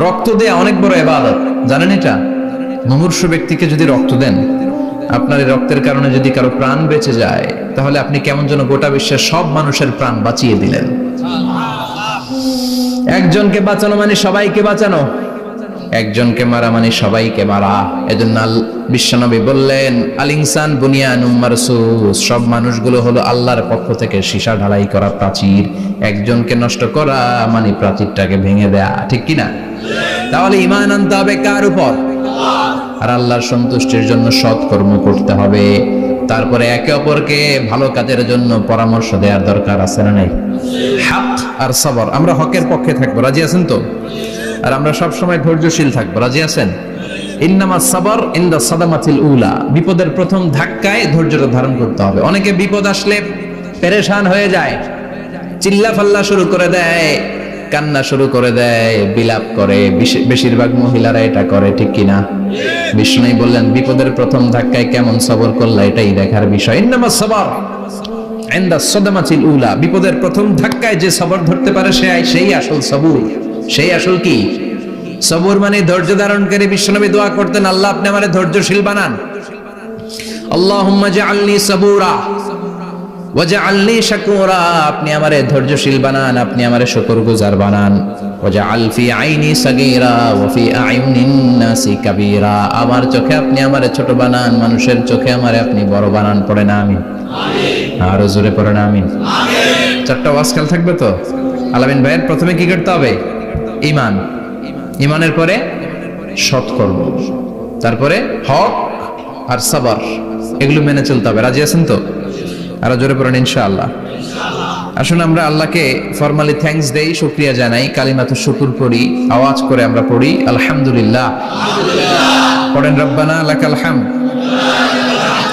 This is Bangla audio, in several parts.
রক্ত দেয়া অনেক বড় ইবাদত, জানেন এটা? মুমূর্ষু ব্যক্তিকে যদি রক্ত দেন, আপনার এই রক্তের কারণে যদি কারো প্রাণ বেঁচে যায়, তাহলে আপনি কেমন যেন গোটা বিশ্বের সব মানুষের প্রাণ বাঁচিয়ে দিলেন। একজনকে বাঁচানো মানে সবাইকে বাঁচানো, একজনকে মারা মানে সবাইকে মারা। এজন্য বিশ্বনবী বললেন, আল ইনসান বুনিয়ানুম মারসুস, সব মানুষগুলো হলো আল্লাহর পক্ষ থেকে সীসা ঢালাই করা প্রাচীর। একজনকে নষ্ট করা মানে প্রাচীরটাকে ভেঙে দেয়া, ঠিক কিনা? তাহলে ঈমান আনতে হবে কার উপর? আর আল্লাহর সন্তুষ্টির জন্য সৎ কর্ম করতে হবে। তারপরে একে অপরকে ভালো কাজের জন্য পরামর্শ দেওয়ার দরকার আছে না নাই? হক আর সবর, আমরা হকের পক্ষে থাকবো, রাজি আছেন তো? আর আমরা সব সময় ধৈর্যশীল থাকবো, রাজি আছেন? ইন্নামাস সাবর ইনদা সাদামাতিল উলা, বিপদের প্রথম ধাক্কায় ধৈর্যটা ধারণ করতে হবে। অনেকে বিপদ আসলে পেরেশান হয়ে যায়, চিল্লা ফাল্লা শুরু করে দেয়, কান্না শুরু করে দেয়, বিলাপ করে। বেশিরভাগ মহিলারা এটা করে, ঠিক কিনা? বিষ্ণু বললেন, বিপদের প্রথম ধাক্কায় কেমন সবর করলা এটাই দেখার বিষয়। ইন্নামাস সাবর ইনদা সাদামাতিল উলা, বিপদের প্রথম ধাক্কায় যে সবর ধরতে পারে সেই আসল সবুর। সেই আসল কি? সবুর মানে ধৈর্য ধারণকারী। বিশ্বনবী দোয়া করতেন, আল্লাহ আপনি আমারে ধৈর্যশীল বানান। আল্লাহুম্মা জাআলনি সাবুরা ওয়াজআলনি শাকুরা, আপনি আমারে ধৈর্যশীল বানান, আপনি আমারে শুকরগুজার বানান। ওয়াজআল ফি আইনি সাগীরা ওয়া ফি আয়ুনিন নাসি কাবীরা, আমার চোখে আপনি আমারে ছোট বানান, মানুষের চোখে আমারে আপনি বড় বানান। পড়ে না আমিন? আমিন। আর জোরে পড়ে না আমিন? আমিন। চারটা ওয়াজ কাল থাকবে তো? আলামিন ভাইয়ের প্রথমে কি করতে হবে? ঈমান। ঈমানের পরে সৎকর্ম, তারপরে হক আর সবর, এগুলো মেনে চলতে হবে। রাজি আছেন তো? আরো জোরে পড়েন ইনশাআল্লাহ। আসুন আমরা আল্লাহকে ফরমালি থ্যাঙ্কস দেই, শুকরিয়া জানাই, কালিমাতু শুকুর পড়ি, আওয়াজ করে আমরা পড়ি আলহামদুলিল্লাহ। পড়েন রব্বানা লাকাল হামদ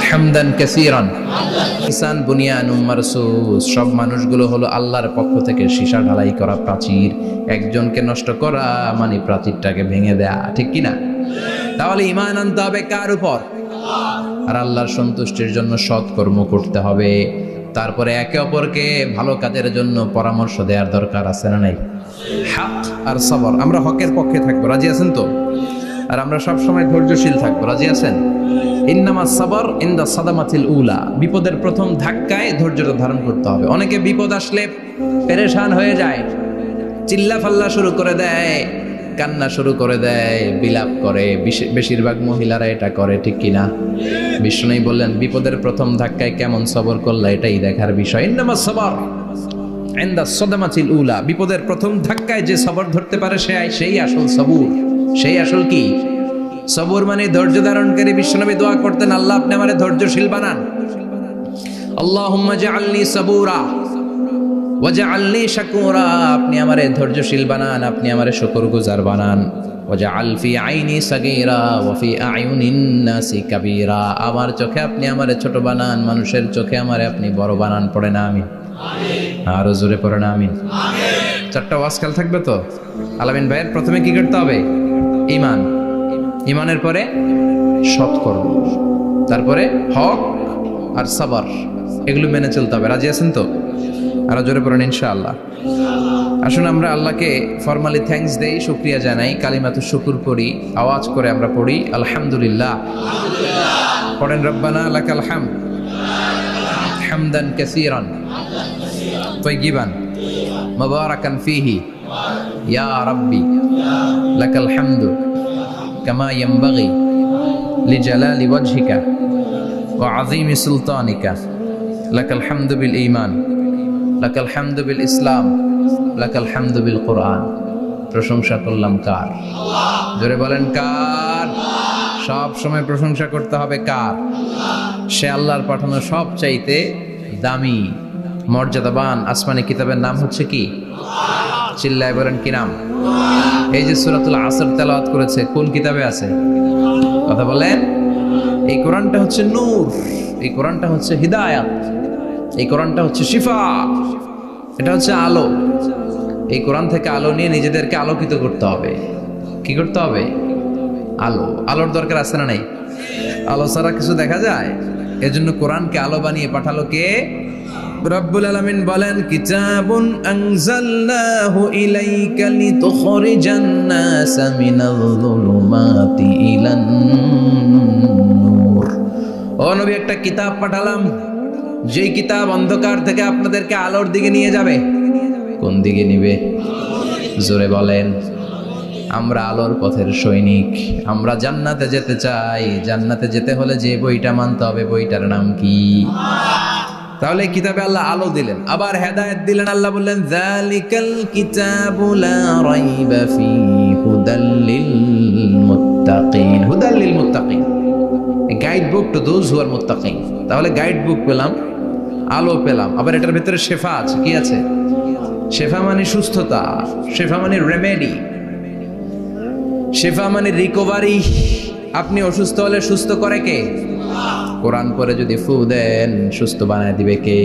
হামদান কাসীরান। ইনসান বুনিয়ানুম মারসুস, সব মানুষগুলো হলো আল্লাহর পক্ষ থেকে সীসা ঢালাই করা প্রাচীর। একজনকে নষ্ট করা মানে প্রাচীরটাকে ভেঙে দেয়া, ঠিক কিনা? তাহলে ঈমান আনতে হবে কার উপর? আর আল্লাহর সন্তুষ্টির জন্য সৎ কর্ম করতে হবে। তারপরে একে অপরকে ভালো কাজের জন্য পরামর্শ দেওয়ার দরকার আছে না নাই? হক আর সবর, আমরা হকের পক্ষে থাকবো, রাজি আছেন তো? আর আমরা সব সময় ধৈর্যশীল থাকবো, রাজি আছেন? ইন্নামাস সাবর ইনদা সাদামাতিল উলা, বিপদের প্রথম ধাক্কায় ধৈর্যটা ধারণ করতে হবে। অনেকে বিপদ আসলে পেরেশান হয়ে যায়, চিল্লা ফাল্লা শুরু করে দেয়, কান্না শুরু করে দেয়, বিলাপ করে। বেশিরভাগ মহিলারা এটা করে, ঠিক কিনা? বিষ্ণু বললেন, বিপদের প্রথম ধাক্কায় কেমন সবর করলা এটাই দেখার বিষয়। ইন্নামাস সাবর ইনদা সাদামাতিল উলা, বিপদের প্রথম ধাক্কায় যে সবর ধরতে পারে সেই আসল সবুর। সেই আসল কি? সবর মানে ধৈর্য ধারণকারী। বিশ্বনবী দোয়া করতেন, আল্লাহ আপনি আমারে ধৈর্যশীল বানান। আল্লাহুম্মা জাআলনি সাবুরা ওয়াজআলনি শাকুরা, আপনি আমারে ধৈর্যশীল বানান, আপনি আমারে শুকরগুজার বানান। ওয়াজআল ফি আইনি সাগীরা ওয়া ফি আয়ুনিন নাসি কাবীরা, আমার চোখে আপনি আমারে ছোট বানান, মানুষের চোখে আমারে আপনি বড় বানান। পড়ে না আমিন? আমিন। আর জোরে পড়ে না আমিন? আমিন। চারটা ওয়াজ কাল থাকবে তো? আলামিন ভাইয়ের প্রথমে কি করতে হবে? ঈমান। ঈমানের পরে সৎকর্ম, তারপরে হক আর সবর, এগুলো মেনে চলতে হবে। রাজি আছেন তো? আরো জোরে পড়েন ইনশাআল্লাহ। আসুন আমরা আল্লাহকে ফরমালি থ্যাঙ্কস দেই, শুকরিয়া জানাই, কালিমাতু শুকুর পড়ি, আওয়াজ করে আমরা পড়ি আলহামদুলিল্লাহ। পড়েন রব্বানা লাকাল হামদ হামদান কাসীরান তাইয়িবান মুবারাকান ফীহি ইয়া রাব্বি লাকাল হামদু কামা ইয়ানবাগি লিজালালি ওয়াজহিকা ওয়া আযীমি সুলতানিকা। লাকাল হামদু বিল ঈমান, লাকাল হামদু বিল ইসলাম, লাকাল হামদু বিল কোরআন। প্রশংসা করলাম কার? জোরে বলেন কার? সব সময় প্রশংসা করতে হবে কার? সে আল্লাহর পাঠানো সব চাইতে দামি মর্যাদাবান আসমানি কিতাবের নাম হচ্ছে কি? চিল্লায় বলেন কি নাম? এই যে সূরাতুল আসর তেলাওয়াত করেছে, কোন কিতাবে আছে? কথা বলেন। এই কোরআনটা হচ্ছে নূর, এই কোরআনটা হচ্ছে হিদায়াত, এই কোরআনটা হচ্ছে শিফা, এটা হচ্ছে আলো। এই কোরআন থেকে আলো নিয়ে নিজেদেরকে আলোকিত করতে হবে। কি করতে হবে? আলো। আলোর দরকার আছে না নাই? আলো ছাড়া কিছু দেখা যায়? এজন্য কোরআনকে আলো বানিয়ে পাঠালো কে? রব্বুল আলামিন বলেন কিতাবুন আনজালনাহু ইলাইকা লিতুখরিজান নাসা মিনাল যুলুমাতি ইলান নূর। ও নবী, একটা কিতাব পাঠালাম, যেই কিতাব অন্ধকার থেকে আপনাদেরকে আলোর দিকে নিয়ে যাবে। কোন দিকে নিবে? জোরে বলেন। আমরা আলোর পথের সৈনিক, আমরা জান্নাতে যেতে চাই। জান্নাতে যেতে হলে যে বইটা মানতে হবে, বইটার নাম কি? তাহলে কিতাবে আল্লাহ আলো দিলেন, আবার হেদায়েত দিলেন। আল্লাহ বললেন যালিকাল কিতাবু লা রাইবা ফীহি হুদাল লিল মুত্তাকিন। হুদাল লিল মুত্তাকিন, guide book to those who are মুত্তাকিন। তাহলে গাইড বুক পেলাম, আলো পেলাম, আবার এটার ভিতরে শেফা আছে। কি আছে? শেফা মানে সুস্থতা, শেফা মানে রেমেডি, শেফা মানে রিকভারি। আপনি অসুস্থ হলে সুস্থ করে কে? কোরআন পরে যদি ফু দেন সুস্থ বানায় দিবে কে?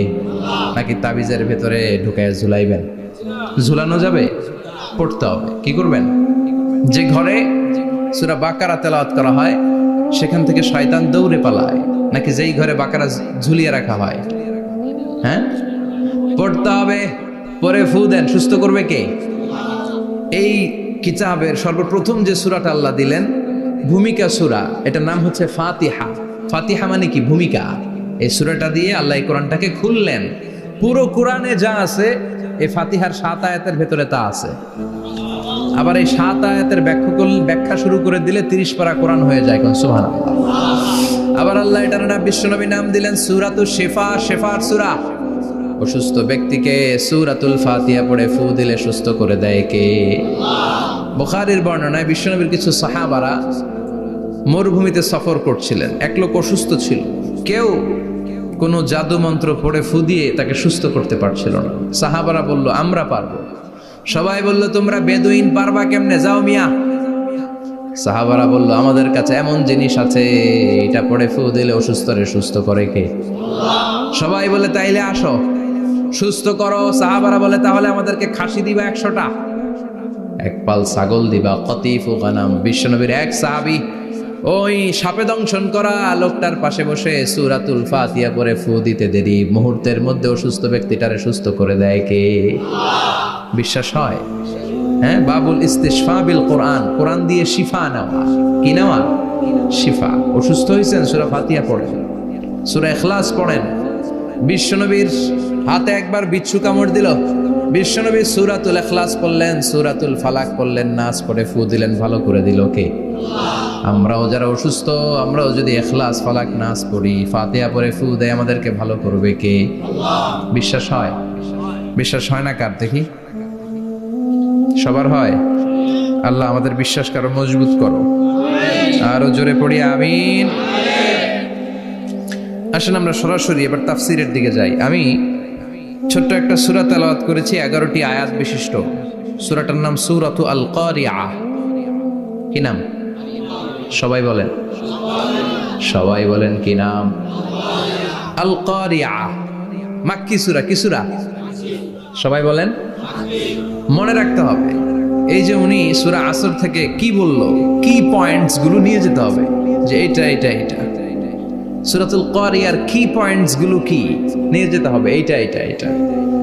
নাকি তাবিজের ভেতরে ঢুকায় ঝুলাইবেন? ঝুলানো যাবে? পড়তে হবে। কি করবেন? যে ঘরে সূরা বাকারা তেলাওয়াত করা হয় সেখান থেকে শয়তান দৌড়ে পালায়, নাকি যেই ঘরে বাকারা ঝুলিয়ে রাখা হয়? হ্যাঁ, পড়তে হবে। পরে ফু দেন, সুস্থ করবে কে? এই কিতাবের সর্বপ্রথম যে সূরাটা আল্লাহ দিলেন, ভূমিকা সূরা, এটার নাম হচ্ছে ফাতিহা। ফাতিহা মানে কি? ভূমিকা। এই সূরাটা দিয়ে আল্লাহ এই কোরআনটাকে খুললেন। পুরো কোরআনে যা আছে এই ফাতিহার 7 আয়াতের ভেতরে তা আছে। আবার এই 7 আয়াতের ব্যাখ্যা শুরু করে দিলে 30 পারা কোরআন হয়ে যায়। কোন সুবহানাল্লাহ। আবার আল্লাহ এটার নাম, বিশ্বনবী নাম দিলেন সূরাতুশ শিফা, শিফার সূরা। অসুস্থ ব্যক্তিকে সূরাতুল ফাতিহা পড়ে ফু দিলে সুস্থ করে দেয় কে? বুখারীর বর্ণনায় বিশ্বনবীর কিছু সাহাবারা মরুভূমিতে সফর করছিলেন। এক লোক অসুস্থ ছিল, কেউ কোনো জাদু মন্ত্র পড়ে ফু দিয়ে তাকে সুস্থ করতে পারছিল না। সাহাবারা বলল আমরা পারবো। সবাই বলল তোমরা বেদুইন, পারবা কেমনে? যাও মিয়া। সাহাবারা বলল আমাদের কাছে এমন জিনিস আছে, এটা পড়ে ফু দিলে অসুস্থরে সুস্থ করে কে? সবাই বলে তাইলে আসো, সুস্থ করো। সাহাবারা বলে তাহলে আমাদেরকে খাসি দিবা 100টা, এক পাল ছাগল দিবা, কতিফু গানাম। বিশ্বনবীর এক সাহাবী ওই সাপে দংশন করা লোকটার পাশে বসে সূরাতুল ফাতিহা পড়ে ফু দিতে দেরি মুহূর্তের মধ্যে অসুস্থ ব্যক্তিটারে সুস্থ করে দেয় কে? বিশ্বাস হয়? হ্যাঁ, বাবুল ইস্তিশফা বিল কোরআন, কোরআন দিয়ে শিফা নেওয়া। কি নেওয়া? শিফা। অসুস্থ হয়েছেন, সূরা ফাতিহা পড়েন, সূরা ইখলাস পড়েন। বিশ্বনবীর হাতে একবার বিচ্ছু কামড় দিল, বিশ্বনবী সূরাতুল ইখলাস পড়লেন, সূরাতুল ফালাক পড়লেন, নাস পড়ে ফু দিলেন, ভালো করে দিল কে? আমরাও যারা অসুস্থ, আমরাও যদি ইখলাস, ফালাক, নাস পড়ি, ফাতিহা পড়ে ফু দেয়, আমাদেরকে ভালো করবে কে? বিশ্বাস হয়? বিশ্বাস হয় না কার? দেখি। সবার হয়? আল্লাহ আমাদের বিশ্বাস করো, মজবুত করো। আরো জোরে পড়ি আমিন। আসেন আমরা সরাসরি এবার তাফসিরের দিকে যাই। আমি ছোট্ট একটা সূরা তেলাওয়াত করেছি, 11টি আয়াত বিশিষ্ট। সূরাটার নাম সূরাতু আল কারিআ। কি নাম? সবাই বলেন, সবাই বলেন কি নাম? আল কারিআ। মাক্কি সূরা। কি সূরা? সবাই বলেন। মনে রাখতে হবে, এই যে উনি সূরা আসর থেকে কি বললো, কি পয়েন্টস গুলো নিয়ে যেতে হবে, যে এটা এটা এটা। সূরাতুল কারিয়ার কি পয়েন্টস গুলো কি নিয়ে যেতে হবে, এইটা এটা এটা।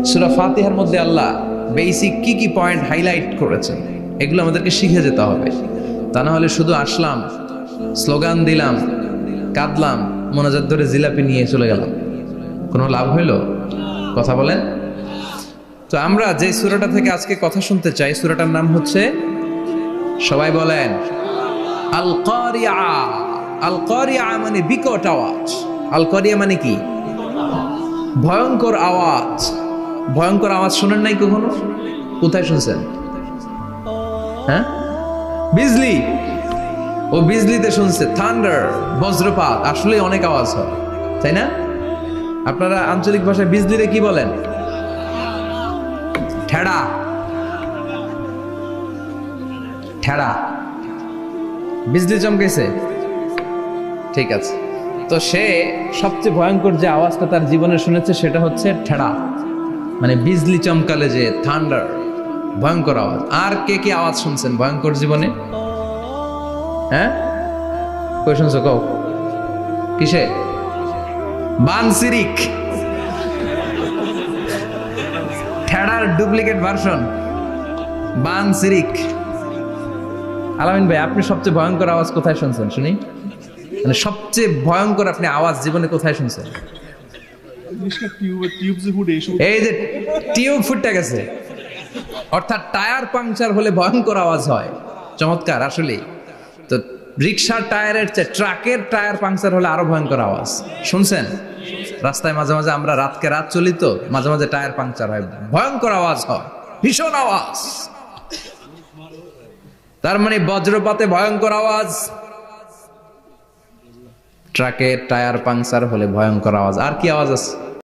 সূরা ফাতিহার মধ্যে আল্লাহ বেসিক কি কি পয়েন্ট হাইলাইট করেছেন, এগুলো আমাদেরকে শিখে যেতে হবে। তা না হলে শুধু আসলাম, স্লোগান দিলাম, কাঁদলাম, মোনাজাত ধরে জিলাপি নিয়ে চলে গেলাম, কোনো লাভ হইল? কথা বলেন। তো আমরা যে সূরাটা থেকে আজকে কথা শুনতে চাই, সূরাটার নাম হচ্ছে, সবাই বলেন, আল কারিআ। আল কারিআ মানে বিকট আওয়াজ। আল কারিআ মানে কি? ভয়ঙ্কর আওয়াজ। ভয়ঙ্কর আওয়াজ শোনেন নাই কখনো? কোথায় শুনছেন? হ্যাঁ, বিজলি। ও বিজলিতে শুনছে, থান্ডার, বজ্রপাত। আসলে অনেক আওয়াজ হয়, তাই না? আপনারা আঞ্চলিক ভাষায় বিজলিতে কি বলেন? ঠেড়া। ঠেড়া। বিজলি চমকেছে, ঠিক আছে। তো সে সবচেয়ে ভয়ঙ্কর যে আওয়াজটা তার জীবনে শুনেছে সেটা হচ্ছে ঠেড়া, মানে বিজলি চমকালে যে থান্ডার, ভয়ঙ্কর আওয়াজ। আর কে কি আওয়াজ শুনছেন ভয়ঙ্কর জীবনে? হ্যাঁ, কই শুনছো? কও কিসে? বানসিরিক। ভেড়ার ডুপ্লিকেট ভার্সন বানসিরিক। আলামিন ভাই, আপনি সবচেয়ে ভয়ঙ্কর আওয়াজ কোথায় শুনছেন শুনি? মানে সবচেয়ে ভয়ঙ্কর আপনি আওয়াজ জীবনে কোথায় শুনছেন? এই যে টিউব ফুটে গেছে, অর্থাৎ টায়ার পাংচার হলে ভয়ঙ্কর আওয়াজ হয়। চমৎকার আসলে। তো রিক্সার টায়ারের চেয়ে ট্রাকের টায়ার পাংচার হলে আরো ভয়ঙ্কর আওয়াজ শুনছেন? রাস্তায় মাঝে মাঝে আমরা রাতকে রাত চলি, তো মাঝে মাঝে টায়ার পাংচার হয়, ভয়ঙ্কর আওয়াজ হয়, ভীষণ আওয়াজ। তার মানে বজ্রপাতে ভয়ঙ্কর আওয়াজ, ট্রাকের টায়ার পাংচার হলে ভয়ঙ্কর আওয়াজ। আর কি আওয়াজ আছে?